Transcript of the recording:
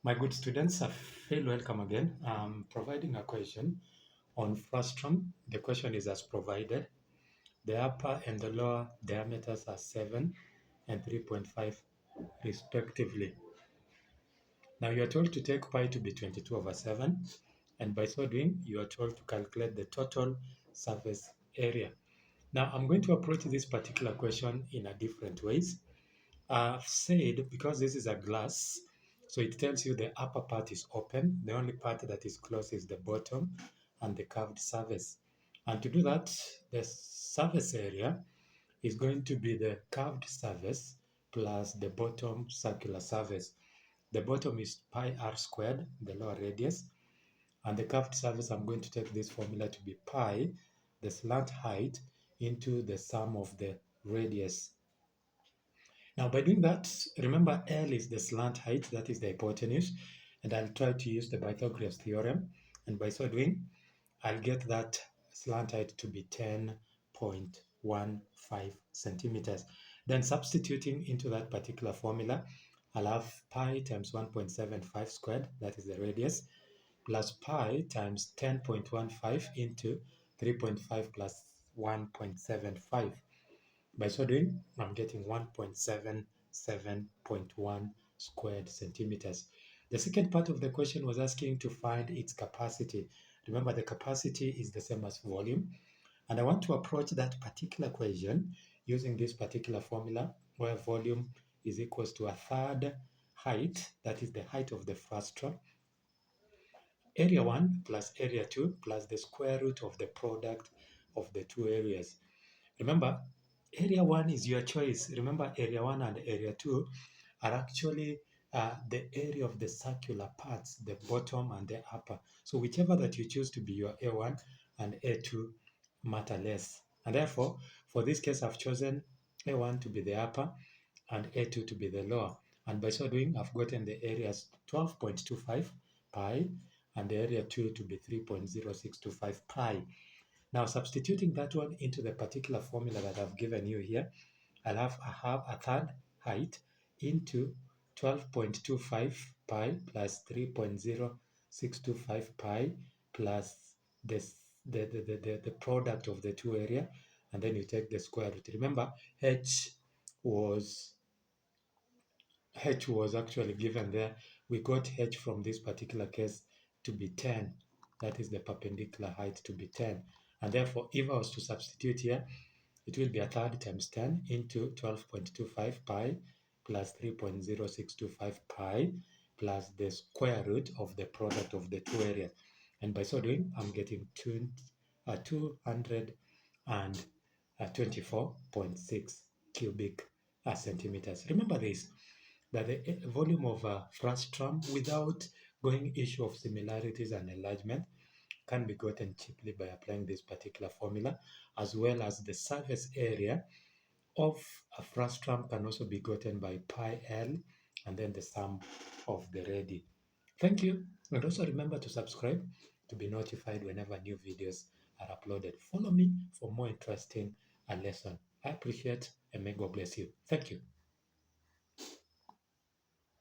My good students, I feel welcome again. I'm providing a question on frustum. The question is as provided. The upper and the lower diameters are 7 and 3.5 respectively. Now you are told to take pi to be 22/7, and by so doing, you are told to calculate the total surface area. Now I'm going to approach this particular question in a different ways. I've said because this is a glass, so it tells you the upper part is open. The only part that is closed is the bottom and the curved surface. And to do that, the surface area is going to be the curved surface plus the bottom circular surface. The bottom is pi r squared, the lower radius, and the curved surface, I'm going to take this formula to be pi, the slant height, into the sum of the radius. Now, by doing that, remember L is the slant height, that is the hypotenuse, and I'll try to use the Pythagoras theorem, and by so doing, I'll get that slant height to be 10.15 centimeters. Then substituting into that particular formula, I'll have pi times 1.75 squared, that is the radius, plus pi times 10.15 into 3.5 plus 1.75. By so doing, I'm getting 1.77.1 squared centimeters. The second part of the question was asking to find its capacity. Remember, the capacity is the same as volume. And I want to approach that particular question using this particular formula where volume is equals to a third height, that is the height of the frustum, area 1 plus area 2 plus the square root of the product of the two areas. Remember, area 1 is your choice. Remember, area 1 and area 2 are actually the area of the circular parts, the bottom and the upper. So whichever that you choose to be your A1 and A2 matter less. And therefore, for this case, I've chosen A1 to be the upper and A2 to be the lower. And by so doing, I've gotten the areas 12.25 pi and the area 2 to be 3.0625 pi. Now, substituting that one into the particular formula that I've given you here, I'll have a third height into 12.25 pi plus 3.0625 pi plus the product of the two area, and then you take the square root. Remember, was actually given there. We got h from this particular case to be 10. That is the perpendicular height to be 10. And therefore, if I was to substitute here, it will be a third times 10 into 12.25 pi plus 3.0625 pi plus the square root of the product of the two areas. And by so doing, I'm getting 224.6 cubic centimeters. Remember this, that the volume of frustum without going issue of similarities and enlargement can be gotten cheaply by applying this particular formula, as well as the surface area of a frustum can also be gotten by pi L and then the sum of the radii. Thank you, and also remember to subscribe to be notified whenever new videos are uploaded. Follow me for more interesting lesson. I appreciate and may God bless you. Thank you.